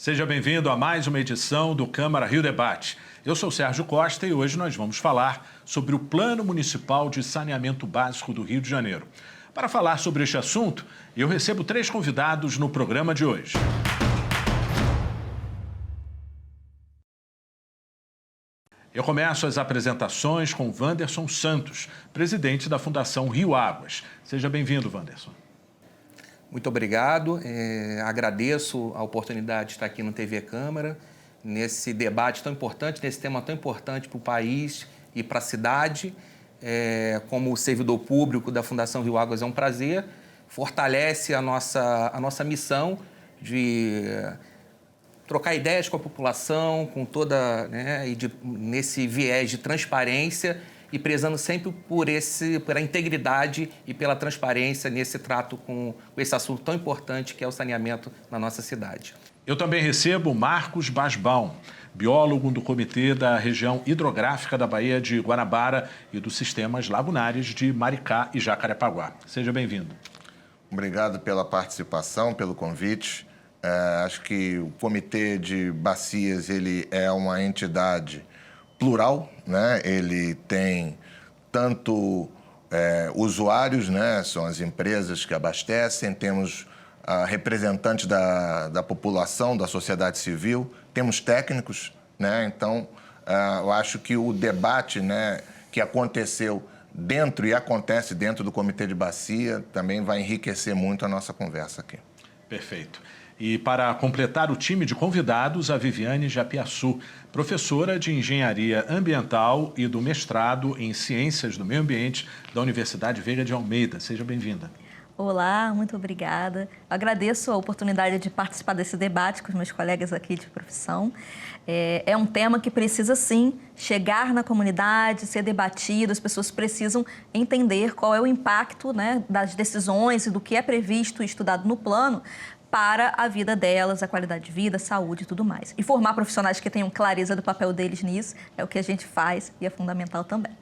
Seja bem-vindo a mais uma edição do Câmara Rio Debate. Eu sou Sérgio Costa e hoje nós vamos falar sobre o Plano Municipal de Saneamento Básico do Rio de Janeiro. Para falar sobre este assunto, eu recebo 3 convidados no programa de hoje. Eu começo as apresentações com Wanderson Santos, presidente da Fundação Rio Águas. Seja bem-vindo, Wanderson. Muito obrigado. Agradeço a oportunidade de estar aqui no TV Câmara, nesse debate tão importante, nesse tema tão importante para o país e para a cidade. Como servidor público da Fundação Rio Águas, é um prazer. Fortalece a nossa missão de trocar ideias com a população, com toda, nesse viés de transparência e prezando sempre pela integridade e pela transparência nesse trato com esse assunto tão importante que é o saneamento na nossa cidade. Eu também recebo Marcos Basbaum, biólogo do Comitê da Região Hidrográfica da Baía de Guanabara e dos Sistemas Lagunares de Maricá e Jacarepaguá. Seja bem-vindo. Obrigado pela participação, pelo convite. Acho que o Comitê de Bacias ele é uma entidade plural, né? Ele tem tanto usuários, né? São as empresas que abastecem, temos representantes da população, da sociedade civil, temos técnicos, né? Então, eu acho que o debate, né, que aconteceu dentro e acontece dentro do Comitê de Bacia também vai enriquecer muito a nossa conversa aqui. Perfeito. E para completar o time de convidados, a Viviane Japiaçu, professora de Engenharia Ambiental e do mestrado em Ciências do Meio Ambiente da Universidade Veiga de Almeida. Seja bem-vinda. Olá, muito obrigada. Agradeço a oportunidade de participar desse debate com os meus colegas aqui de profissão. É um tema que precisa, sim, chegar na comunidade, ser debatido. As pessoas precisam entender qual é o impacto, né, das decisões e do que é previsto e estudado no plano para a vida delas, a qualidade de vida, a saúde e tudo mais. E formar profissionais que tenham clareza do papel deles nisso é o que a gente faz e é fundamental também.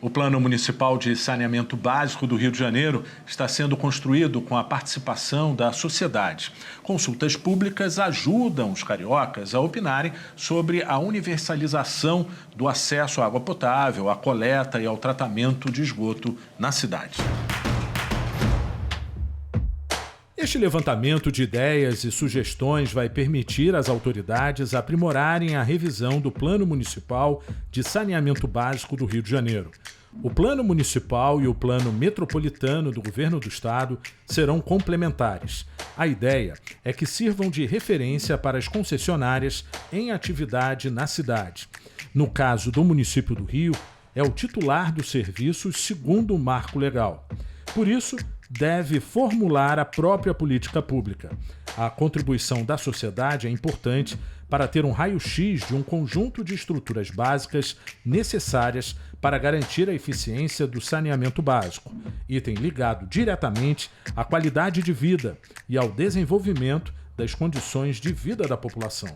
O Plano Municipal de Saneamento Básico do Rio de Janeiro está sendo construído com a participação da sociedade. Consultas públicas ajudam os cariocas a opinarem sobre a universalização do acesso à água potável, à coleta e ao tratamento de esgoto na cidade. Este levantamento de ideias e sugestões vai permitir às autoridades aprimorarem a revisão do Plano Municipal de Saneamento Básico do Rio de Janeiro. O Plano Municipal e o Plano Metropolitano do Governo do Estado serão complementares. A ideia é que sirvam de referência para as concessionárias em atividade na cidade. No caso do município do Rio, é o titular dos serviços segundo o marco legal. Por isso, deve formular a própria política pública. A contribuição da sociedade é importante para ter um raio-x de um conjunto de estruturas básicas necessárias para garantir a eficiência do saneamento básico, item ligado diretamente à qualidade de vida e ao desenvolvimento das condições de vida da população.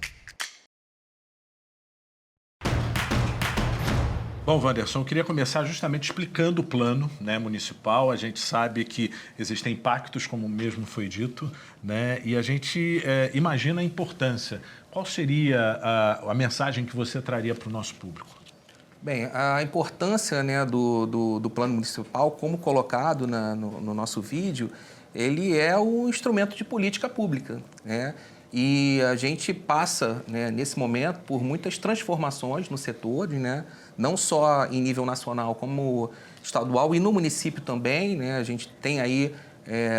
Bom, Wanderson, eu queria começar justamente explicando o plano, né, municipal. A gente sabe que existem impactos, como mesmo foi dito, né, e a gente imagina a importância. Qual seria a mensagem que você traria para o nosso público? Bem, a importância, né, do plano municipal, como colocado no nosso vídeo, ele é um instrumento de política pública, né? E a gente passa, né, nesse momento, por muitas transformações no setor, né, não só em nível nacional como estadual e no município também, né, a gente tem aí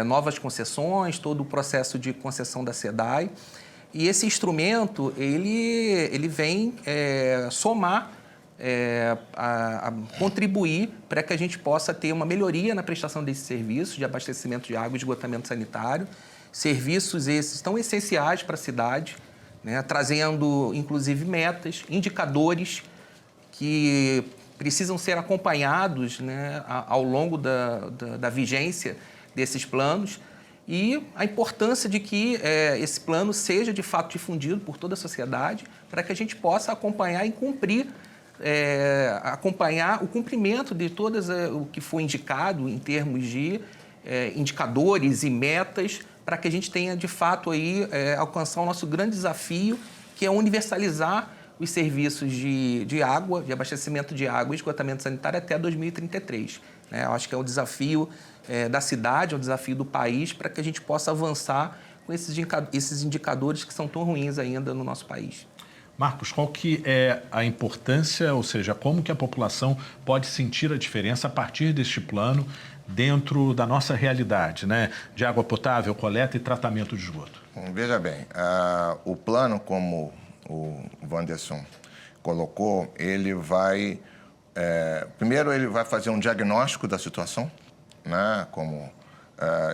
novas concessões, todo o processo de concessão da SEDAI. E esse instrumento, ele vem somar, a contribuir para que a gente possa ter uma melhoria na prestação desses serviços de abastecimento de água e esgotamento sanitário. Serviços esses tão essenciais para a cidade, né, trazendo, inclusive, metas, indicadores que precisam ser acompanhados, né, ao longo da vigência desses planos e a importância de que esse plano seja, de fato, difundido por toda a sociedade para que a gente possa acompanhar e cumprir, acompanhar o cumprimento de todas o que foi indicado em termos de indicadores e metas para que a gente tenha, de fato, aí, alcançar o nosso grande desafio, que é universalizar os serviços de água, de abastecimento de água e esgotamento sanitário até 2033. Né? Eu acho que é um desafio da cidade, é um desafio do país, para que a gente possa avançar com esses indicadores que são tão ruins ainda no nosso país. Marcos, qual que é a importância, ou seja, como que a população pode sentir a diferença a partir deste plano dentro da nossa realidade, né? De água potável, coleta e tratamento de esgoto? Veja bem, o plano, como o Wanderson colocou, ele vai... primeiro, ele vai fazer um diagnóstico da situação, né?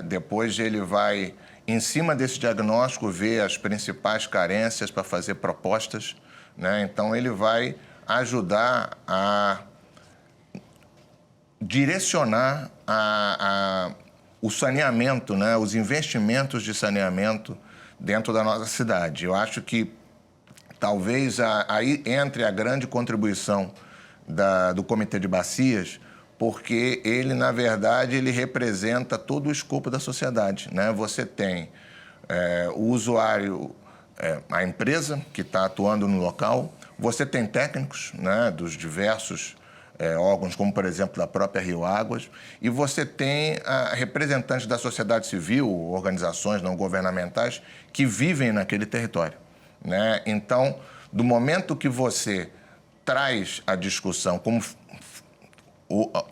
Depois, ele vai, em cima desse diagnóstico, ver as principais carências para fazer propostas, né? Então, ele vai ajudar a direcionar o saneamento, né? Os investimentos de saneamento dentro da nossa cidade. Eu acho que talvez aí entre a grande contribuição do Comitê de Bacias, porque ele, na verdade, ele representa todo o escopo da sociedade, né? Você tem o usuário, a empresa que está atuando no local, você tem técnicos, né, dos diversos órgãos, como, por exemplo, da própria Rio Águas, e você tem representantes da sociedade civil, organizações não governamentais, que vivem naquele território, né? Então, do momento que você traz a discussão,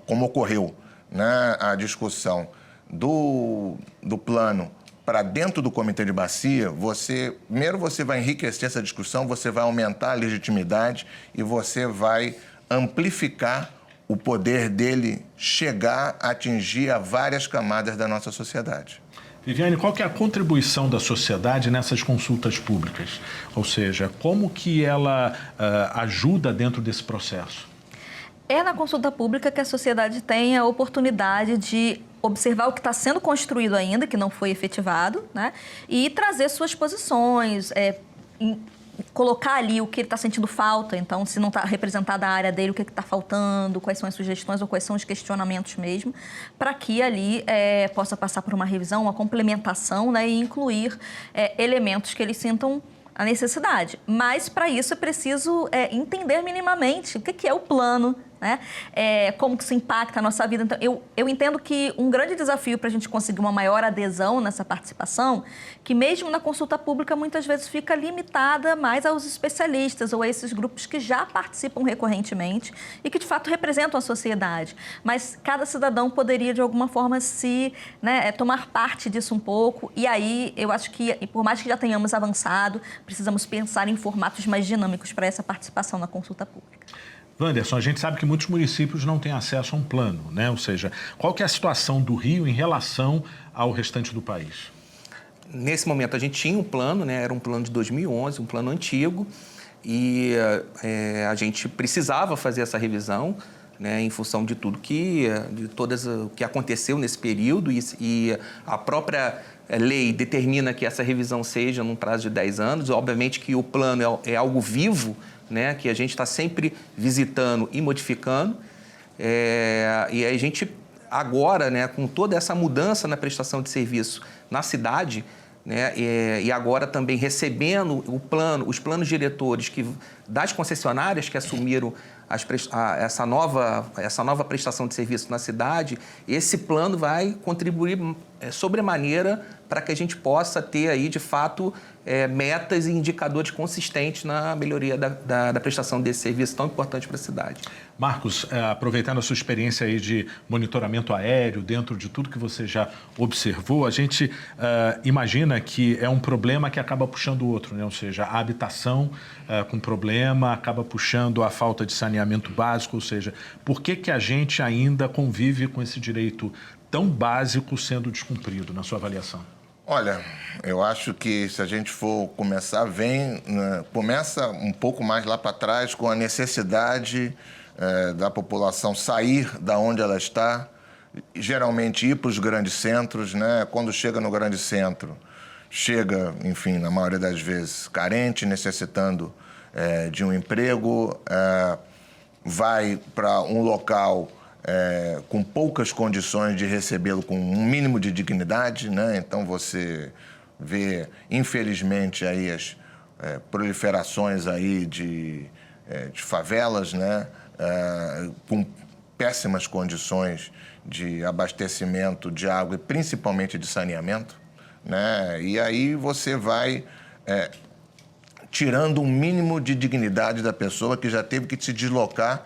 como ocorreu, né, a discussão do plano para dentro do Comitê de Bacia, primeiro você vai enriquecer essa discussão, você vai aumentar a legitimidade e você vai amplificar o poder dele chegar a atingir a várias camadas da nossa sociedade. Viviane, qual que é a contribuição da sociedade nessas consultas públicas? Ou seja, como que ela ajuda dentro desse processo? É na consulta pública que a sociedade tem a oportunidade de observar o que está sendo construído ainda, que não foi efetivado, né? E trazer suas posições, colocar ali o que ele está sentindo falta. Então, se não está representada a área dele, o que está faltando, quais são as sugestões ou quais são os questionamentos mesmo, para que ali possa passar por uma revisão, uma complementação, né? E incluir elementos que eles sintam a necessidade. Mas, para isso, é preciso entender minimamente o que é o plano, né? Como que isso impacta a nossa vida. Então, eu entendo que um grande desafio para a gente conseguir uma maior adesão nessa participação, que mesmo na consulta pública, muitas vezes fica limitada mais aos especialistas ou a esses grupos que já participam recorrentemente e que, de fato, representam a sociedade. Mas cada cidadão poderia, de alguma forma, tomar parte disso um pouco. E aí, eu acho que, por mais que já tenhamos avançado, precisamos pensar em formatos mais dinâmicos para essa participação na consulta pública. Wanderson, a gente sabe que muitos municípios não têm acesso a um plano, né? Ou seja, qual que é a situação do Rio em relação ao restante do país? Nesse momento, a gente tinha um plano, né? Era um plano de 2011, um plano antigo, e a gente precisava fazer essa revisão, né? Em função de tudo o que aconteceu nesse período, e a própria lei determina que essa revisão seja num prazo de 10 anos. Obviamente que o plano é algo vivo, né, que a gente está sempre visitando e modificando. E a gente, agora, né, com toda essa mudança na prestação de serviço na cidade, né, e agora também recebendo os planos diretores das concessionárias que assumiram essa nova prestação de serviço na cidade, esse plano vai contribuir sobremaneira para que a gente possa ter aí, de fato, metas e indicadores consistentes na melhoria da prestação desse serviço tão importante para a cidade. Marcos, aproveitando a sua experiência aí de monitoramento aéreo, dentro de tudo que você já observou, a gente imagina que é um problema que acaba puxando o outro, né? Ou seja, a habitação com problema acaba puxando a falta de saneamento básico, ou seja, por que a gente ainda convive com esse direito tão básico sendo descumprido, na sua avaliação? Olha, eu acho que se a gente for começar, começa um pouco mais lá para trás com a necessidade da população sair da onde ela está, geralmente ir para os grandes centros, né? Quando chega no grande centro, chega, enfim, na maioria das vezes, carente, necessitando de um emprego, vai para um local com poucas condições de recebê-lo com um mínimo de dignidade, né? Então você vê, infelizmente, aí as proliferações aí de favelas, né? Com péssimas condições de abastecimento de água e principalmente de saneamento, né? E aí você vai tirando um mínimo de dignidade da pessoa que já teve que se deslocar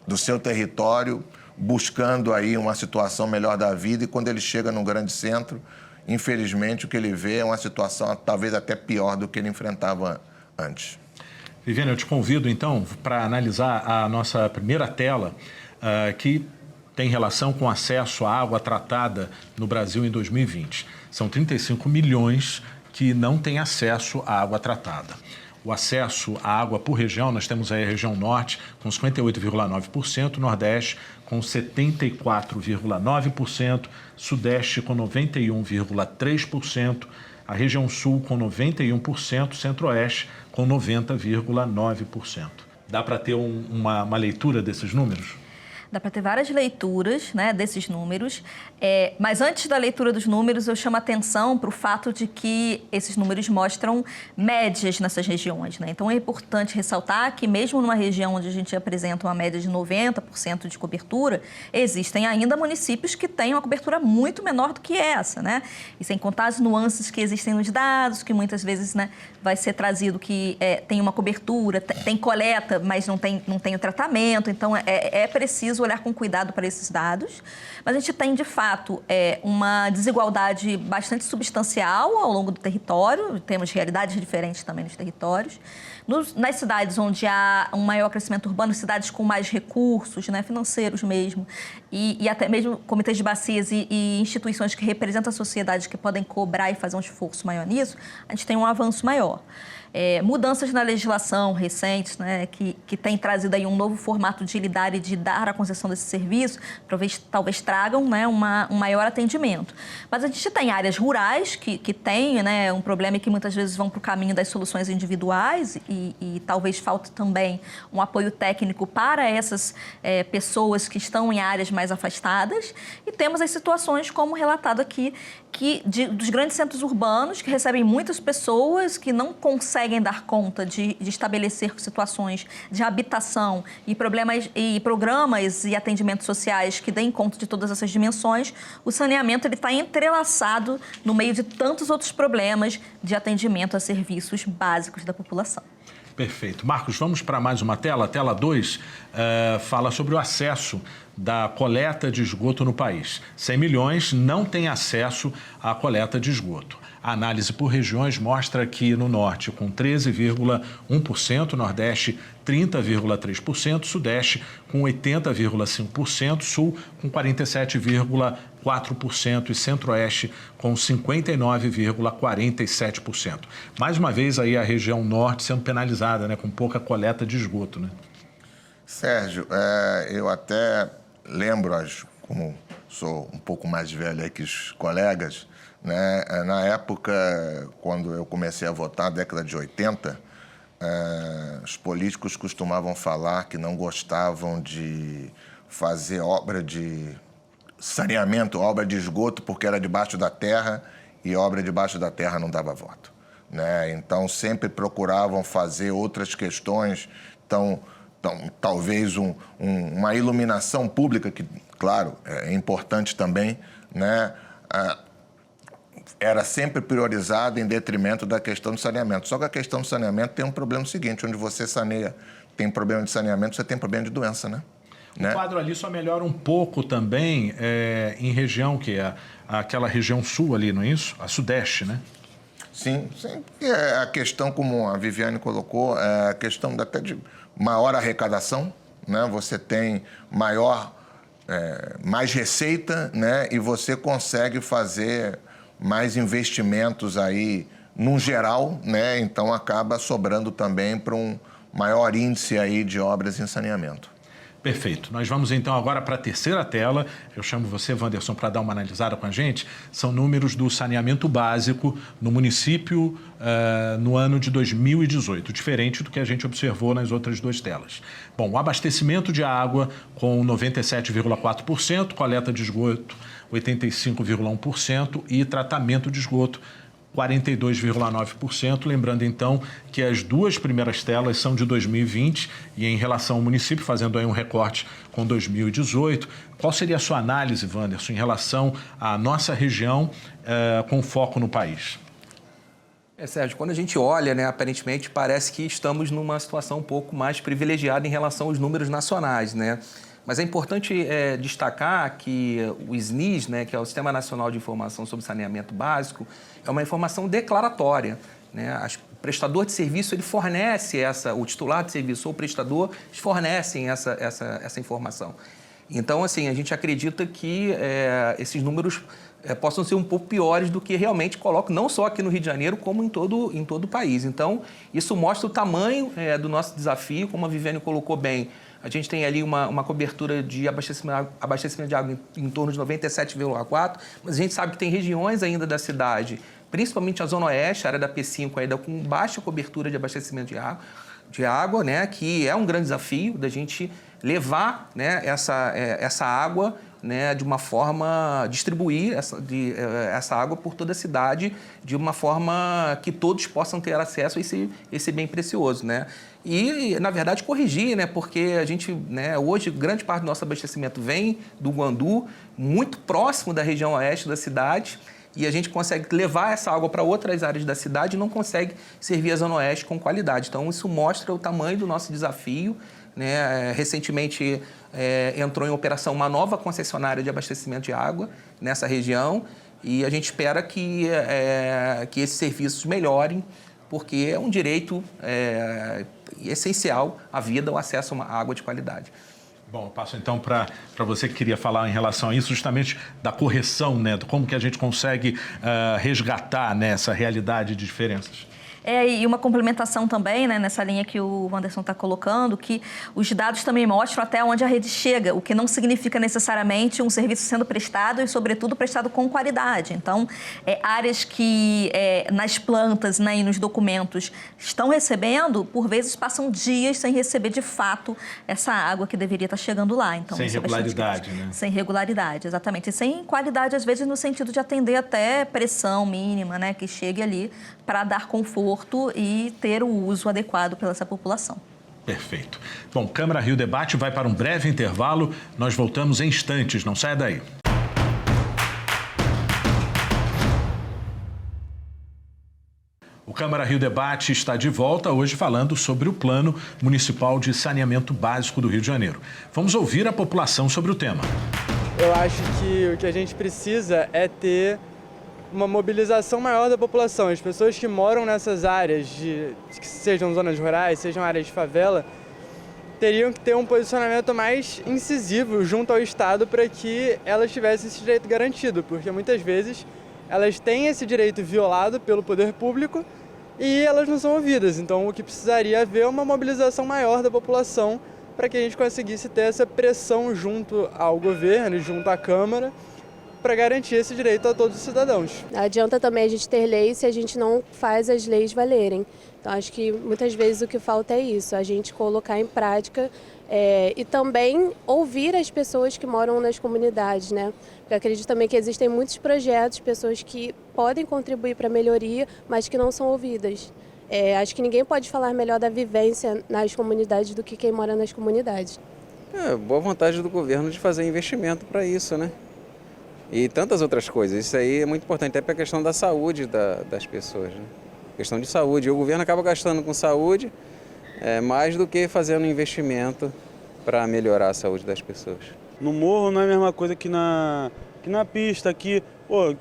do seu território, buscando aí uma situação melhor da vida, e quando ele chega num grande centro, infelizmente o que ele vê é uma situação talvez até pior do que ele enfrentava antes. Viviane, eu te convido então para analisar a nossa primeira tela, que tem relação com acesso à água tratada no Brasil em 2020. São 35 milhões que não têm acesso à água tratada. O acesso à água por região, nós temos aí a região norte com 58,9%, nordeste com 74,9%, sudeste com 91,3%, a região sul com 91%, centro-oeste com 90,9%. Dá para ter uma leitura desses números? Dá para ter várias leituras, né, desses números, mas antes da leitura dos números, eu chamo a atenção para o fato de que esses números mostram médias nessas regiões, né? Então é importante ressaltar que mesmo numa região onde a gente apresenta uma média de 90% de cobertura, existem ainda municípios que têm uma cobertura muito menor do que essa, né? E sem contar as nuances que existem nos dados, que muitas vezes, né, vai ser trazido que tem uma cobertura, tem coleta, mas não tem o tratamento, então é preciso olhar com cuidado para esses dados, mas a gente tem, de fato, uma desigualdade bastante substancial ao longo do território, temos realidades diferentes também nos territórios. Nas cidades onde há um maior crescimento urbano, cidades com mais recursos, né, financeiros mesmo, e até mesmo comitês de bacias e instituições que representam a sociedade que podem cobrar e fazer um esforço maior nisso, a gente tem um avanço maior. Mudanças na legislação recentes, né, que tem trazido aí um novo formato de lidar e de dar a concessão desse serviço, talvez tragam, né, um maior atendimento. Mas a gente tem áreas rurais que têm, né, um problema e que muitas vezes vão para o caminho das soluções individuais e talvez falte também um apoio técnico para essas pessoas que estão em áreas mais afastadas. E temos as situações, como relatado aqui, dos grandes centros urbanos, que recebem muitas pessoas que não conseguem dar conta de estabelecer situações de habitação e programas e atendimentos sociais que deem conta de todas essas dimensões. O saneamento está entrelaçado no meio de tantos outros problemas de atendimento a serviços básicos da população. Perfeito. Marcos, vamos para mais uma tela. A tela 2 fala sobre o acesso da coleta de esgoto no país. 100 milhões não têm acesso à coleta de esgoto. A análise por regiões mostra que no norte com 13,1%, nordeste 30,3%, sudeste com 80,5%, sul com 47,4% e centro-oeste com 59,47%. Mais uma vez aí a região norte sendo penalizada, né, com pouca coleta de esgoto, né? Sérgio, eu até lembro, como sou um pouco mais velho aí que os colegas, né, na época, quando eu comecei a votar, na década de 80, os políticos costumavam falar que não gostavam de fazer obra de saneamento, obra de esgoto, porque era debaixo da terra e obra debaixo da terra não dava voto, né? Então, sempre procuravam fazer outras questões, então talvez uma iluminação pública, que, claro, é importante também, né? Era sempre priorizada em detrimento da questão do saneamento. Só que a questão do saneamento tem um problema seguinte, onde você saneia, tem problema de saneamento, você tem problema de doença, né? O quadro ali só melhora um pouco também em região que é aquela região sul ali, não é isso? A sudeste, né? Sim. A questão, como a Viviane colocou, a questão até de maior arrecadação, né? Você tem mais receita, né? E você consegue fazer mais investimentos aí, num geral, né? Então acaba sobrando também para um maior índice aí de obras em saneamento. Perfeito. Nós vamos então agora para a terceira tela. Eu chamo você, Wanderson, para dar uma analisada com a gente. São números do saneamento básico no município no ano de 2018, diferente do que a gente observou nas outras duas telas. Bom, o abastecimento de água com 97,4%, coleta de esgoto 85,1% e tratamento de esgoto 42,9%. Lembrando, então, que as duas primeiras telas são de 2020 e em relação ao município, fazendo aí um recorte com 2018. Qual seria a sua análise, Wanderson, em relação à nossa região com foco no país? Sérgio, quando a gente olha, né, aparentemente parece que estamos numa situação um pouco mais privilegiada em relação aos números nacionais, né? Mas é importante destacar que o SNIS, né, que é o Sistema Nacional de Informação sobre Saneamento Básico, é uma informação declaratória, né? O prestador de serviço ele fornece o titular de serviço ou o prestador fornecem essa informação. Então, assim, a gente acredita que esses números possam ser um pouco piores do que realmente colocam, não só aqui no Rio de Janeiro, como em todo o país. Então, isso mostra o tamanho do nosso desafio, como a Viviane colocou bem. A gente tem ali uma cobertura de abastecimento de água em torno de 97,4%, mas a gente sabe que tem regiões ainda da cidade, principalmente a Zona Oeste, a área da P5, ainda com baixa cobertura de abastecimento de água, né, que é um grande desafio da gente levar, né, essa água, né, de uma forma, distribuir essa água por toda a cidade de uma forma que todos possam ter acesso a esse bem precioso, né? E, na verdade, corrigir, né? Porque a gente, né, hoje, grande parte do nosso abastecimento vem do Guandu, muito próximo da região oeste da cidade, e a gente consegue levar essa água para outras áreas da cidade e não consegue servir a Zona Oeste com qualidade. Então, isso mostra o tamanho do nosso desafio, né? Recentemente entrou em operação uma nova concessionária de abastecimento de água nessa região e a gente espera que esses serviços melhorem, porque é um direito essencial à vida, o acesso a uma água de qualidade. Bom, eu passo então para você que queria falar em relação a isso, justamente da correção, né? Como que a gente consegue resgatar, né, essa realidade de diferenças. E uma complementação também, né, nessa linha que o Wanderson está colocando, que os dados também mostram até onde a rede chega, o que não significa necessariamente um serviço sendo prestado e, sobretudo, prestado com qualidade. Então, áreas que nas plantas, né, e nos documentos estão recebendo, por vezes passam dias sem receber de fato essa água que deveria estar chegando lá. Então, sem regularidade, né? Sem regularidade, exatamente. E sem qualidade, às vezes, no sentido de atender até pressão mínima, né, que chegue ali para dar conforto e ter o uso adequado pela essa população. Perfeito. Bom, Câmara Rio Debate vai para um breve intervalo. Nós voltamos em instantes, não saia daí. O Câmara Rio Debate está de volta hoje falando sobre o Plano Municipal de Saneamento Básico do Rio de Janeiro. Vamos ouvir a população sobre o tema. Eu acho que o que a gente precisa é ter uma mobilização maior da população. As pessoas que moram nessas áreas, que sejam zonas rurais, sejam áreas de favela, teriam que ter um posicionamento mais incisivo junto ao Estado para que elas tivessem esse direito garantido, porque muitas vezes elas têm esse direito violado pelo poder público e elas não são ouvidas. Então, o que precisaria haver é uma mobilização maior da população para que a gente conseguisse ter essa pressão junto ao governo e junto à Câmara para garantir esse direito a todos os cidadãos. Não adianta também a gente ter leis se a gente não faz as leis valerem. Então, acho que muitas vezes o que falta é isso, a gente colocar em prática e também ouvir as pessoas que moram nas comunidades, né? Porque eu acredito também que existem muitos projetos, pessoas que podem contribuir para a melhoria, mas que não são ouvidas. Acho que ninguém pode falar melhor da vivência nas comunidades do que quem mora nas comunidades. Boa vontade do governo de fazer investimento para isso, né? E tantas outras coisas. Isso aí é muito importante, até para a questão da saúde das pessoas, né? Questão de saúde. E o governo acaba gastando com saúde mais do que fazendo investimento para melhorar a saúde das pessoas. No morro não é a mesma coisa que na pista. Aqui,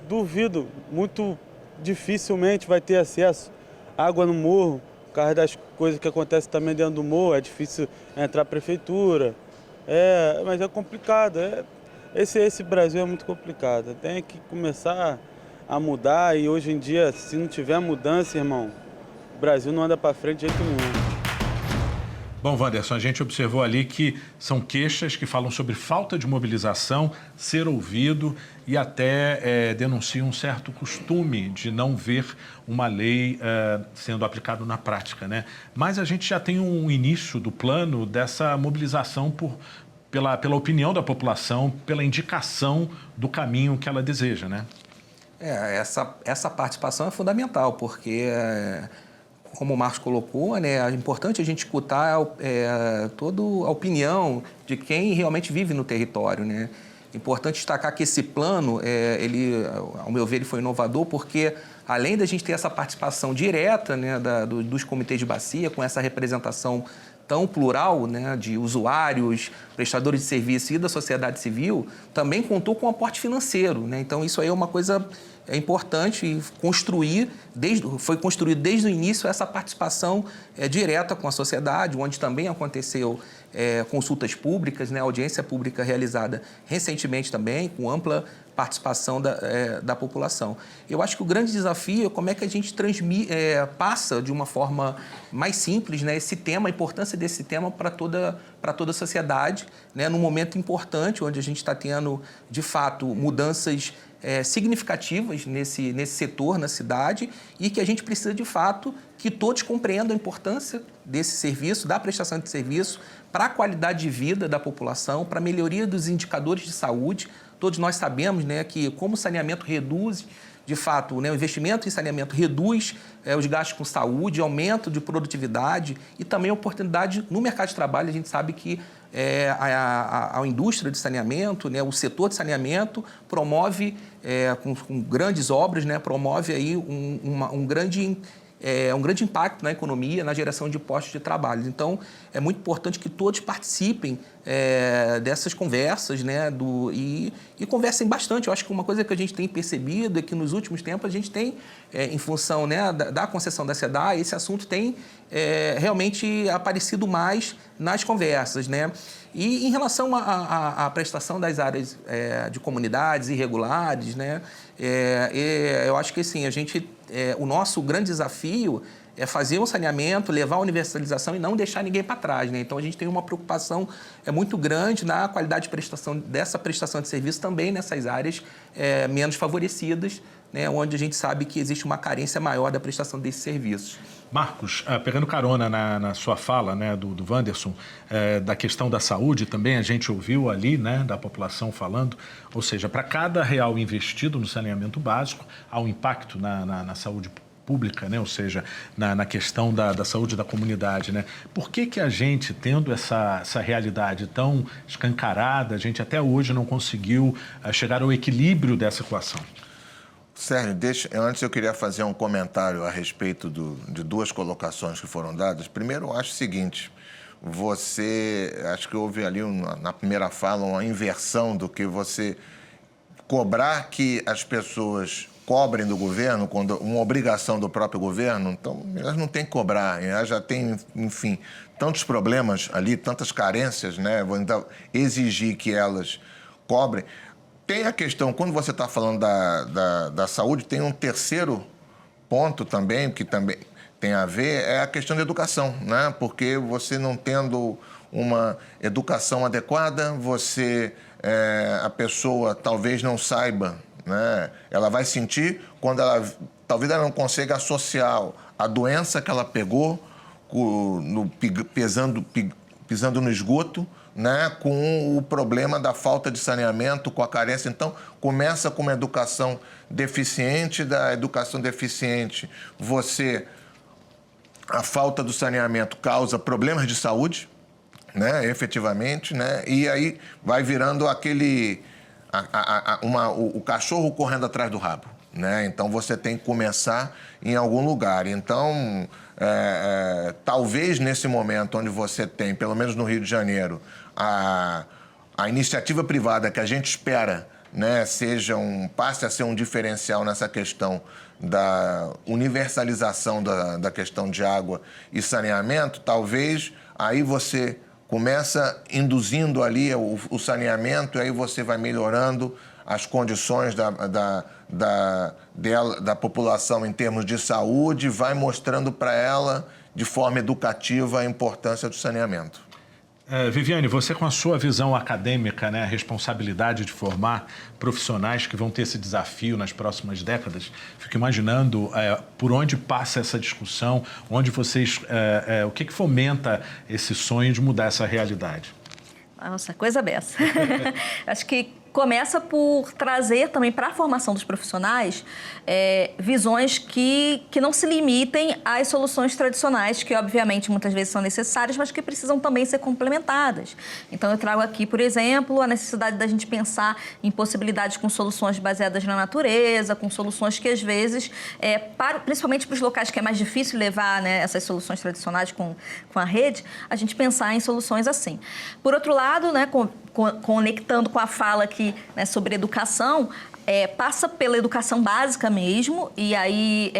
duvido, muito dificilmente vai ter acesso à água no morro, por causa das coisas que acontecem também dentro do morro. É difícil entrar a prefeitura, mas é complicado. Esse Brasil é muito complicado, tem que começar a mudar e hoje em dia, se não tiver mudança, irmão, o Brasil não anda para frente de jeito nenhum. Bom, Wanderson, a gente observou ali que são queixas que falam sobre falta de mobilização, ser ouvido e até denunciam um certo costume de não ver uma lei sendo aplicada na prática, né? Mas a gente já tem um início do plano dessa mobilização pela opinião da população, pela indicação do caminho que ela deseja, né? Essa participação é fundamental, porque... como o Marcos colocou, né, é importante a gente escutar toda a opinião de quem realmente vive no território, né? É importante destacar que esse plano, ao meu ver, ele foi inovador porque, além da gente ter essa participação direta, né, dos comitês de bacia, com essa representação tão plural, né, de usuários, prestadores de serviço e da sociedade civil, também contou com aporte financeiro, né? Então, isso aí é uma coisa importante e foi construído desde o início essa participação direta com a sociedade, onde também aconteceu consultas públicas, né, audiência pública realizada recentemente também, com ampla participação da população. Eu acho que o grande desafio é como é que a gente passa de uma forma mais simples, né, esse tema, a importância desse tema para toda a sociedade, né, num momento importante, onde a gente está tendo, de fato, mudanças significativas nesse setor, na cidade, e que a gente precisa, de fato, que todos compreendam a importância desse serviço, da prestação de serviço, para a qualidade de vida da população, para a melhoria dos indicadores de saúde. Todos nós sabemos, né, que como o saneamento reduz, de fato, né, o investimento em saneamento reduz os gastos com saúde, aumento de produtividade e também a oportunidade no mercado de trabalho. A gente sabe que a indústria de saneamento, né, o setor de saneamento promove, com grandes obras, né, promove aí um grande impacto na economia, na geração de postos de trabalho. Então, é muito importante que todos participem dessas conversas, né, e conversem bastante. Eu acho que uma coisa que a gente tem percebido é que nos últimos tempos a gente tem, em função, né, da concessão da SEDAI, esse assunto tem realmente aparecido mais nas conversas, né? E em relação à prestação das áreas de comunidades irregulares, né, eu acho que assim, o nosso grande desafio é fazer um saneamento, levar a universalização e não deixar ninguém para trás, né? Então, a gente tem uma preocupação muito grande na qualidade de prestação dessa prestação de serviço também nessas áreas menos favorecidas, né? Onde a gente sabe que existe uma carência maior da prestação desses serviços. Marcos, pegando carona na sua fala, né, do Wanderson, da questão da saúde também, a gente ouviu ali, né, da população falando, ou seja, para cada real investido no saneamento básico, há um impacto na saúde pública, né, ou seja, na questão da saúde da comunidade, né? Por que a gente, tendo essa realidade tão escancarada, a gente até hoje não conseguiu chegar ao equilíbrio dessa equação? Sérgio, antes eu queria fazer um comentário a respeito de duas colocações que foram dadas. Primeiro, eu acho o seguinte, acho que houve ali na primeira fala uma inversão do que você cobrar que as pessoas cobrem do governo, quando uma obrigação do próprio governo, então elas não têm que cobrar, elas já têm, enfim, tantos problemas ali, tantas carências, né? Então, exigir que elas cobrem. Tem a questão, quando você está falando da saúde, tem um terceiro ponto também, que também tem a ver, é a questão da educação, né? Porque você não tendo uma educação adequada, a pessoa talvez não saiba, né? Ela vai sentir quando talvez ela não consiga associar a doença que ela pegou pisando no esgoto, né, com o problema da falta de saneamento, com a carência. Então, começa com uma educação deficiente, da educação deficiente, a falta do saneamento causa problemas de saúde, né, efetivamente, né, e aí vai virando o cachorro correndo atrás do rabo, né? Então, você tem que começar em algum lugar. Então, talvez nesse momento onde você tem, pelo menos no Rio de Janeiro, a iniciativa privada que a gente espera, né, passe a ser um diferencial nessa questão da universalização da questão de água e saneamento, talvez aí você começa induzindo ali o saneamento e aí você vai melhorando as condições da população em termos de saúde, vai mostrando para ela de forma educativa a importância do saneamento. Viviane, você com a sua visão acadêmica, né, a responsabilidade de formar profissionais que vão ter esse desafio nas próximas décadas, fico imaginando por onde passa essa discussão, onde vocês, o que fomenta esse sonho de mudar essa realidade? Nossa, coisa beça. Acho que começa por trazer também para a formação dos profissionais visões que não se limitem às soluções tradicionais, que obviamente muitas vezes são necessárias, mas que precisam também ser complementadas. Então eu trago aqui, por exemplo, a necessidade da gente pensar em possibilidades com soluções baseadas na natureza, com soluções que às vezes, principalmente para os locais que é mais difícil levar, né, essas soluções tradicionais com a rede, a gente pensar em soluções assim. Por outro lado, né, conectando com a fala aqui, né, sobre educação, passa pela educação básica mesmo, e aí,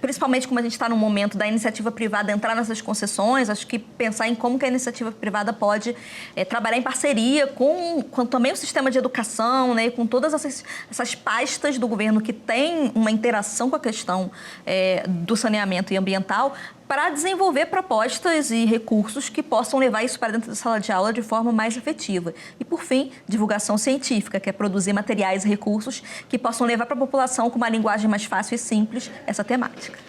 principalmente como a gente está no momento da iniciativa privada entrar nessas concessões, acho que pensar em como que a iniciativa privada pode trabalhar em parceria com também o sistema de educação, né, com todas essas pastas do governo que tem uma interação com a questão do saneamento e ambiental, para desenvolver propostas e recursos que possam levar isso para dentro da sala de aula de forma mais efetiva. E, por fim, divulgação científica, que é produzir materiais e recursos que possam levar para a população com uma linguagem mais fácil e simples essa temática.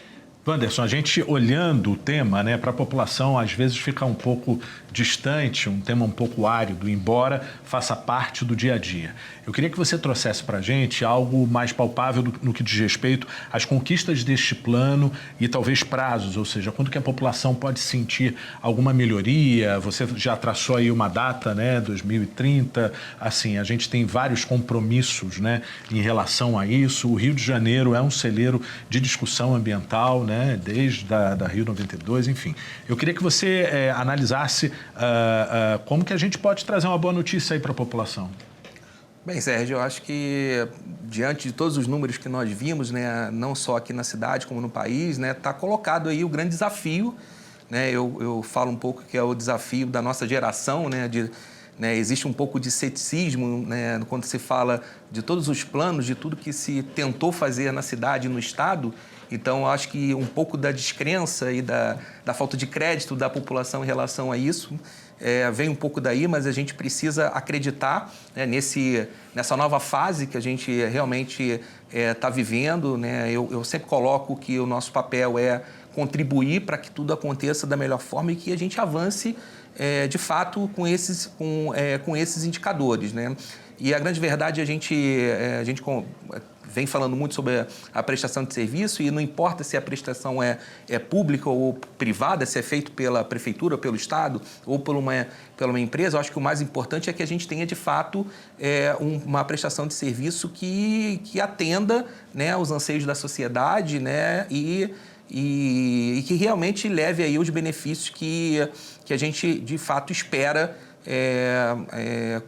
Wanderson, a gente olhando o tema, né, para a população, às vezes fica um pouco distante, um tema um pouco árido, embora faça parte do dia a dia. Eu queria que você trouxesse para a gente algo mais palpável no que diz respeito às conquistas deste plano e talvez prazos, ou seja, quando que a população pode sentir alguma melhoria. Você já traçou aí uma data, né, 2030, assim, a gente tem vários compromissos, né, em relação a isso. O Rio de Janeiro é um celeiro de discussão ambiental, né, desde da Rio 92, enfim. Eu queria que você analisasse como que a gente pode trazer uma boa notícia aí para a população. Bem, Sérgio, eu acho que diante de todos os números que nós vimos, né, não só aqui na cidade como no país, né, está colocado aí o grande desafio, né, eu falo um pouco que é o desafio da nossa geração, né, existe um pouco de ceticismo, né, quando se fala de todos os planos, de tudo que se tentou fazer na cidade e no estado. Então, eu acho que um pouco da descrença e da falta de crédito da população em relação a isso vem um pouco daí, mas a gente precisa acreditar, né, nessa nova fase que a gente realmente está vivendo, né? Eu sempre coloco que o nosso papel é contribuir para que tudo aconteça da melhor forma e que a gente avance, de fato, com esses indicadores, né? E a grande verdade, a gente vem falando muito sobre a prestação de serviço e não importa se a prestação é pública ou privada, se é feito pela prefeitura, ou pelo Estado ou por uma empresa. Eu acho que o mais importante é que a gente tenha, de fato, uma prestação de serviço que atenda, né, aos anseios da sociedade, né, e que realmente leve aí os benefícios que a gente, de fato, espera,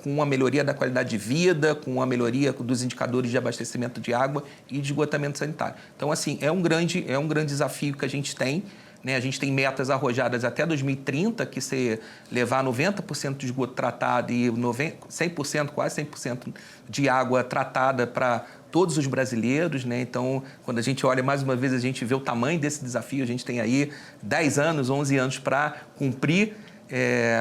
com uma melhoria da qualidade de vida, com uma melhoria dos indicadores de abastecimento de água e de esgotamento sanitário. Então, assim, é um grande desafio que a gente tem, né? A gente tem metas arrojadas até 2030, que se levar 90% de esgoto tratado e 100%, quase 100% de água tratada para todos os brasileiros, né? Então, quando a gente olha, mais uma vez, a gente vê o tamanho desse desafio. A gente tem aí 10 anos, 11 anos para cumprir.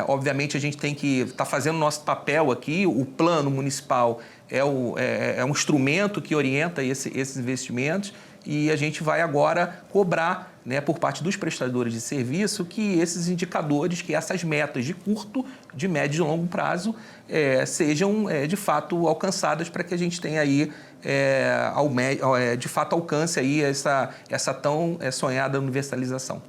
Obviamente, a gente tem que estar fazendo o nosso papel aqui. O plano municipal é um instrumento que orienta esses investimentos e a gente vai agora cobrar, né, por parte dos prestadores de serviço que esses indicadores, que essas metas de curto, de médio e longo prazo sejam, de fato, alcançadas para que a gente tenha aí, de fato, alcance aí essa tão sonhada universalização.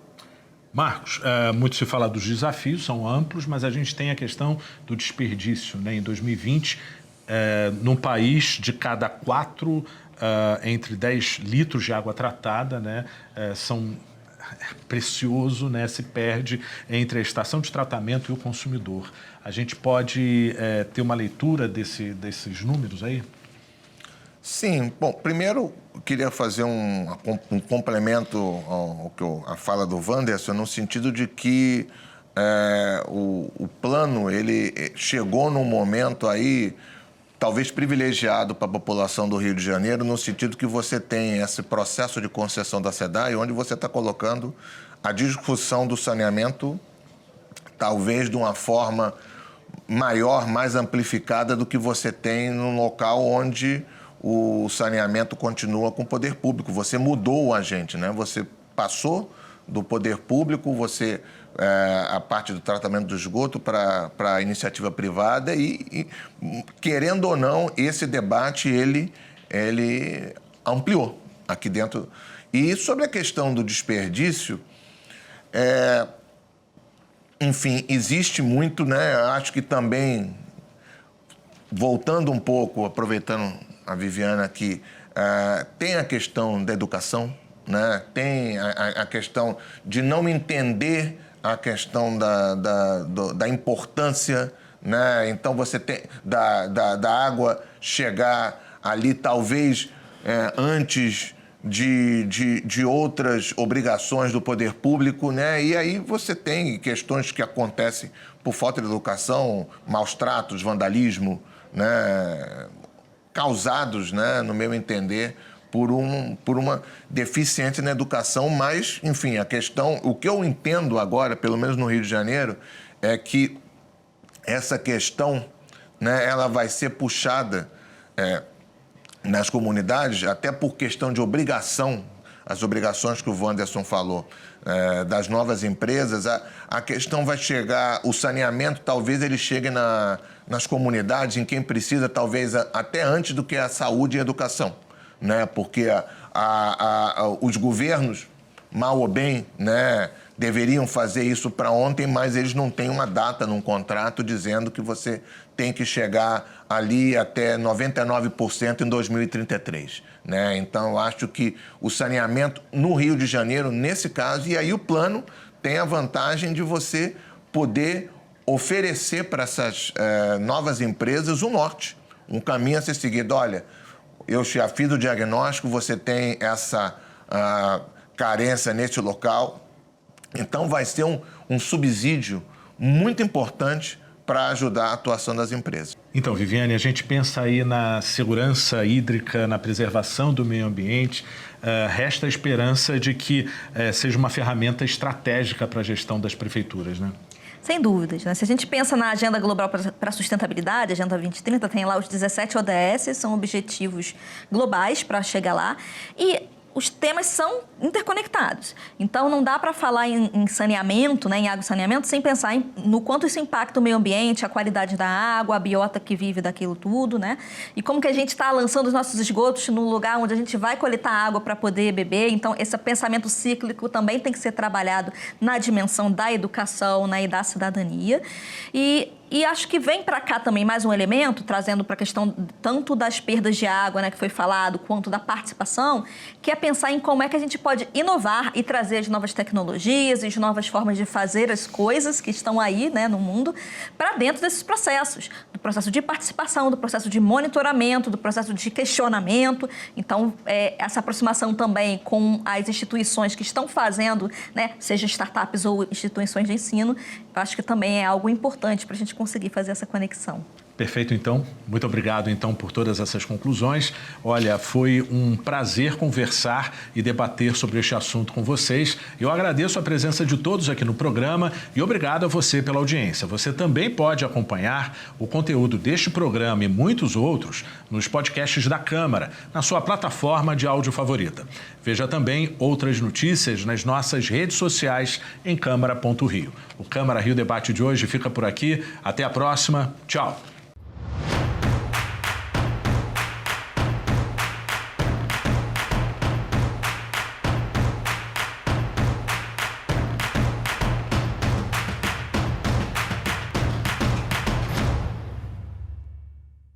Marcos, muito se fala dos desafios, são amplos, mas a gente tem a questão do desperdício, né? Em 2020, num país, de cada 4 entre 10 litros de água tratada, né, precioso, né, se perde entre a estação de tratamento e o consumidor. A gente pode ter uma leitura desses números aí? Sim. Bom, primeiro eu queria fazer um complemento à fala do Wanderson, no sentido de que o plano ele chegou num momento aí talvez privilegiado para a população do Rio de Janeiro, no sentido que você tem esse processo de concessão da SEDAI, onde você está colocando a discussão do saneamento, talvez de uma forma maior, mais amplificada do que você tem num local onde o saneamento continua com o poder público. Você mudou o agente, né? Você passou do poder público, a parte do tratamento do esgoto para a iniciativa privada e, querendo ou não, esse debate ele ampliou aqui dentro. E sobre a questão do desperdício, enfim, existe muito, né? Acho que também, voltando um pouco, aproveitando a Viviane aqui, tem a questão da educação, né? Tem a questão de não entender a questão da importância, né? Então, você tem da água chegar ali, talvez, antes de outras obrigações do poder público, né? E aí você tem questões que acontecem por falta de educação, maus tratos, vandalismo, né? Causados, né, no meu entender, por uma deficiência na educação, mas, enfim, o que eu entendo agora, pelo menos no Rio de Janeiro, é que essa questão, né, ela vai ser puxada nas comunidades, até por questão de obrigação, as obrigações que o Wanderson falou, das novas empresas, a questão vai chegar, o saneamento talvez ele chegue nas comunidades, em quem precisa, talvez até antes do que a saúde e a educação, né? Porque os governos, mal ou bem, né, deveriam fazer isso para ontem, mas eles não têm uma data num contrato dizendo que você tem que chegar ali até 99% em 2033. Né? Então, eu acho que o saneamento no Rio de Janeiro, nesse caso, e aí o plano tem a vantagem de você poder oferecer para essas novas empresas um norte, um caminho a ser seguido. Olha, eu já fiz o diagnóstico, você tem essa carência nesse local. Então, vai ser um subsídio muito importante para ajudar a atuação das empresas. Então, Viviane, a gente pensa aí na segurança hídrica, na preservação do meio ambiente. Resta a esperança de que seja uma ferramenta estratégica para a gestão das prefeituras, né? Sem dúvidas, né? Se a gente pensa na Agenda Global para a Sustentabilidade, Agenda 2030, tem lá os 17 ODS, são objetivos globais para chegar lá. E os temas são interconectados. Então, não dá para falar em saneamento, né, em água e saneamento, sem pensar no quanto isso impacta o meio ambiente, a qualidade da água, a biota que vive daquilo tudo, né? E como que a gente está lançando os nossos esgotos no lugar onde a gente vai coletar água para poder beber. Então, esse pensamento cíclico também tem que ser trabalhado na dimensão da educação, né, e da cidadania. E acho que vem para cá também mais um elemento, trazendo para a questão tanto das perdas de água, né, que foi falado, quanto da participação, que é pensar em como é que a gente pode inovar e trazer as novas tecnologias, as novas formas de fazer as coisas que estão aí, né, no mundo, para dentro desses processos. Do processo de participação, do processo de monitoramento, do processo de questionamento. Então, essa aproximação também com as instituições que estão fazendo, né, seja startups ou instituições de ensino, eu acho que também é algo importante para a gente conseguir fazer essa conexão. Perfeito, então. Muito obrigado, então, por todas essas conclusões. Olha, foi um prazer conversar e debater sobre este assunto com vocês. Eu agradeço a presença de todos aqui no programa e obrigado a você pela audiência. Você também pode acompanhar o conteúdo deste programa e muitos outros nos podcasts da Câmara, na sua plataforma de áudio favorita. Veja também outras notícias nas nossas redes sociais em câmara.rio. O Câmara Rio Debate de hoje fica por aqui. Até a próxima. Tchau.